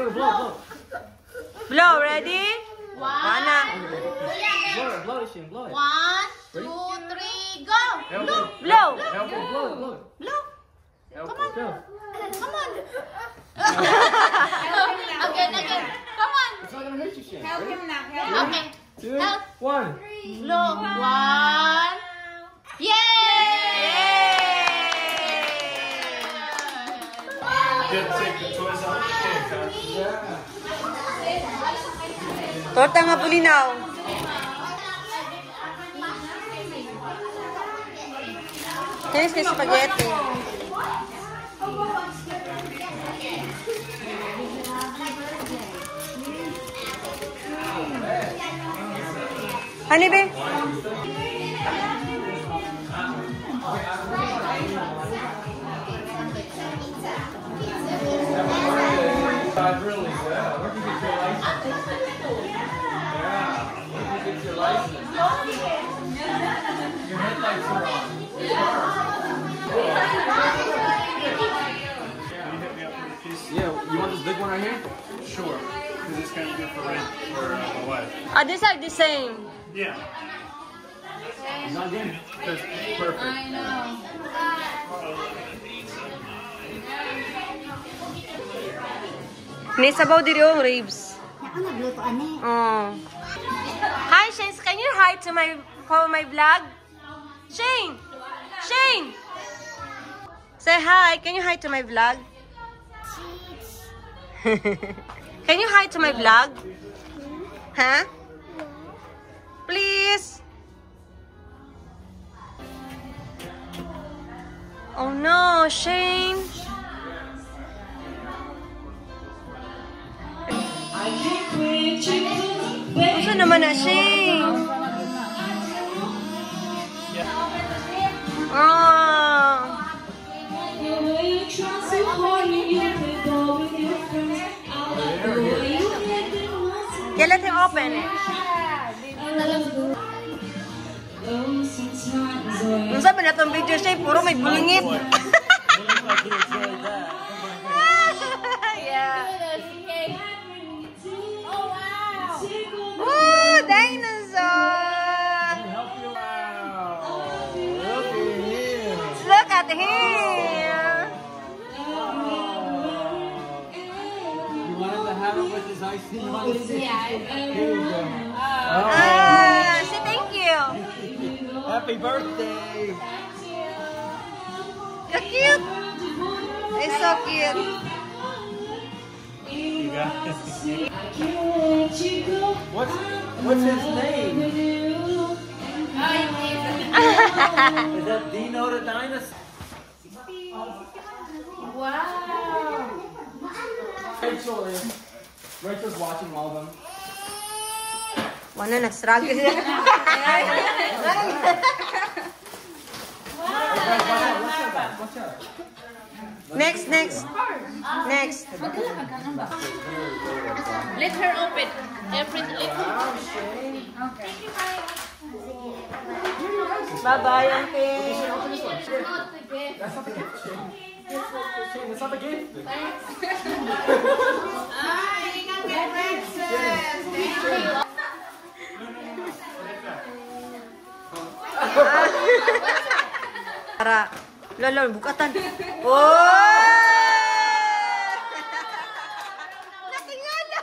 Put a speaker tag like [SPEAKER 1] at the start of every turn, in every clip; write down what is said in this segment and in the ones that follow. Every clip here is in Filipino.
[SPEAKER 1] Blow, ready?
[SPEAKER 2] One.
[SPEAKER 3] Blow it, Shane, blow it.
[SPEAKER 2] 1, 2, 3, go!
[SPEAKER 1] Blow.
[SPEAKER 3] Help her, blow it, blow it.
[SPEAKER 2] Blow!
[SPEAKER 3] Help
[SPEAKER 2] Come
[SPEAKER 3] her,
[SPEAKER 2] on.
[SPEAKER 3] go.
[SPEAKER 2] Come on! Again. Come on!
[SPEAKER 3] It's not gonna hurt you, Shane.
[SPEAKER 4] Help
[SPEAKER 3] Ready?
[SPEAKER 4] him now. Help him.
[SPEAKER 3] 2,
[SPEAKER 2] Help.
[SPEAKER 3] 1.
[SPEAKER 2] Blow! 1. Yay!
[SPEAKER 3] Good, take the toys out the cake, huh? Yeah.
[SPEAKER 1] Torta nga pulinaw. Kaya kay spaghetti. Honey, babe.
[SPEAKER 3] Really, yeah. Where did you get your license? Yeah. Where did you get your license? Your headlights are on. Yeah, you want this big one right here?
[SPEAKER 5] Sure, because it's kind of good for rent for my wife.
[SPEAKER 1] These are the same.
[SPEAKER 5] Yeah.
[SPEAKER 3] It's not good. That's perfect.
[SPEAKER 2] I know.
[SPEAKER 1] Nisabaw diri yung ribs.
[SPEAKER 4] Ano nagluto ani?
[SPEAKER 1] Oh. Hi, Shane. Can you hi to my vlog? Shane! Shane! Say hi. Can you hi to my vlog? Can you hi to my vlog? Huh? Please? Oh no, Shane. Gusto naman na, Shane. Oh. Yeah, let him open it. Kung sabi na itong video, Shane, puro may bulingit. Yeah. Ooh, dinosaur! Look at him!
[SPEAKER 3] You wanted to have it with his ice cream on it? Here you go.
[SPEAKER 1] Say thank you.
[SPEAKER 3] Happy birthday!
[SPEAKER 1] You're cute. It's so cute.
[SPEAKER 5] You got it.
[SPEAKER 3] What's his name? Is that Dino the dinosaur?
[SPEAKER 2] Wow!
[SPEAKER 3] Rachel's watching all of them.
[SPEAKER 1] Wala, nag-struggle siya.
[SPEAKER 3] Watch out.
[SPEAKER 1] Next.
[SPEAKER 2] Let her open.
[SPEAKER 1] Bye-bye, Auntie.
[SPEAKER 3] That's not the gift, Shane. Shane, that's not the gift.
[SPEAKER 1] Para, lolo, bukatan. Oh! Natingala!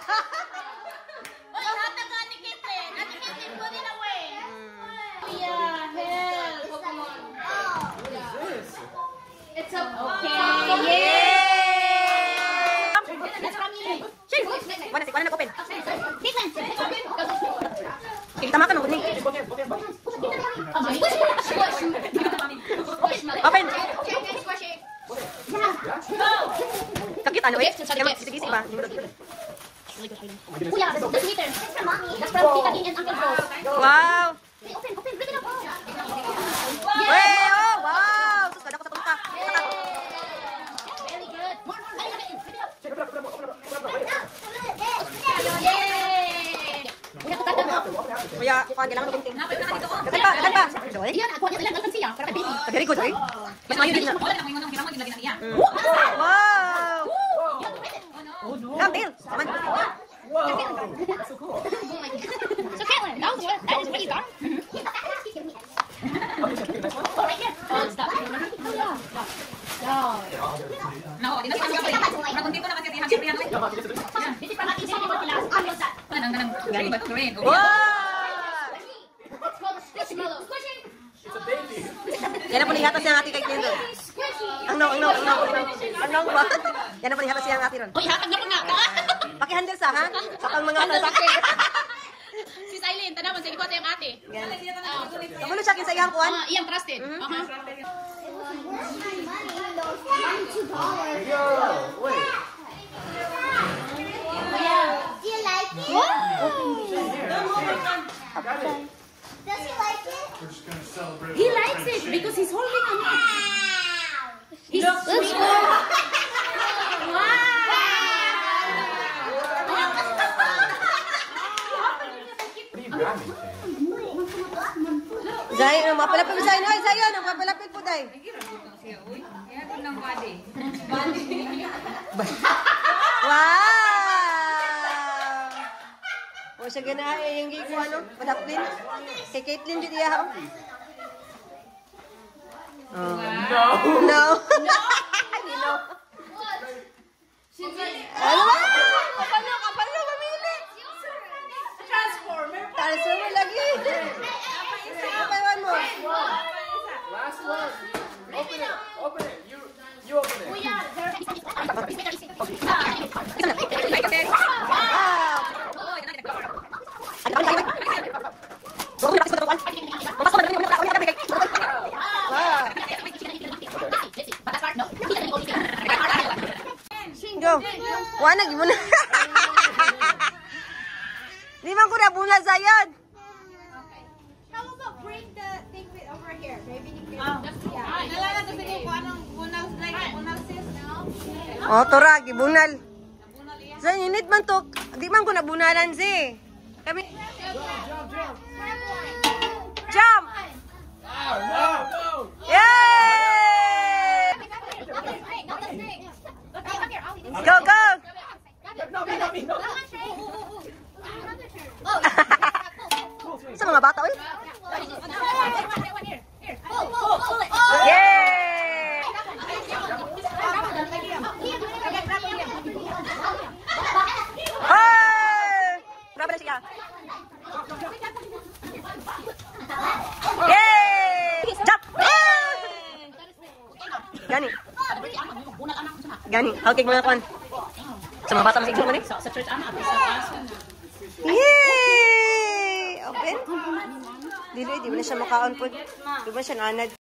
[SPEAKER 2] Oy, hatag ka ni Caitlyn. Ate Caitlyn, put it away. Yeah, hell. Pokemon. It's a okay.
[SPEAKER 1] Yay!
[SPEAKER 2] Let's come in.
[SPEAKER 1] Wala nag-open.
[SPEAKER 2] Caitlyn.
[SPEAKER 1] Kita makan, mag-open. Open! Sakit, ano eh? Sige-sige ba?
[SPEAKER 2] Kuya, that's glitter. That's from Tita Din and Uncle Rose.
[SPEAKER 1] Wow!
[SPEAKER 2] Open, rip it up.
[SPEAKER 1] Wey! Oh, wow! Sus, kada ko sa tungka.
[SPEAKER 2] Very good. More. Rip it up.
[SPEAKER 1] Kuya, kukaan, kailangan mag-open. Dagan pa!
[SPEAKER 2] Iyan, ako niya lang siya para kay baby.
[SPEAKER 1] Very good, eh? Mas mayo din na.
[SPEAKER 4] Wala na mo yung ginawa gilagyan na iya.
[SPEAKER 1] Wow! Come, Dale. Come on.
[SPEAKER 2] So Caitlin, that is what you got? Oh, right here. Oh, stop. No, this is from Ate Jenny Mortilas.
[SPEAKER 1] Wow! Yan na po nihatas niya ang ate kay Clindo. Ang no ba? Yan na po nihatas niya ang ate ron.
[SPEAKER 2] Uy, hatag na po nga ka.
[SPEAKER 1] Pakihandle sa, ha? Kapag mga lalaki.
[SPEAKER 2] Si Silene, tanawan sa likod yung ate.
[SPEAKER 1] Kamulo siya kin sa iyang kuwan?
[SPEAKER 2] Iyang trusted.
[SPEAKER 3] Yo, wait.
[SPEAKER 4] Do you like it? Does he like it?
[SPEAKER 5] We're just gonna celebrate.
[SPEAKER 2] He likes it because he's holding on. He's sweet.
[SPEAKER 1] Zayon, mapalapit sa inyo. Ay, Zayon, mapalapit po tayo. Wow! O, siya gana yung giko, ano? Padaplin. Kay Caitlin, dito iya ako. Oh. No. No. Ano ba? Kapalo, mamili. Transformer lagi. Kapaywan mo.
[SPEAKER 3] Last one. Open it. Open it. You open it.
[SPEAKER 1] Go. Wanag mo na. Di man ko na bunal sa yan.
[SPEAKER 4] How about bring the thing over here? Maybe you can.
[SPEAKER 1] Oh, tora, gibunal. Sa init man to. Di man ko na bunalan si. Kami. Jump! Yay! Go, go! Sa mga bata, uy. Yay! Hey! Grabe na siya. Yay! Jump! Gani. Gani. Okay, mga kwan. Sa mga bata na siguro,
[SPEAKER 2] Sa church,
[SPEAKER 1] yay! Open? Dili, di mo na siya makaon po. Di mo siya nanad.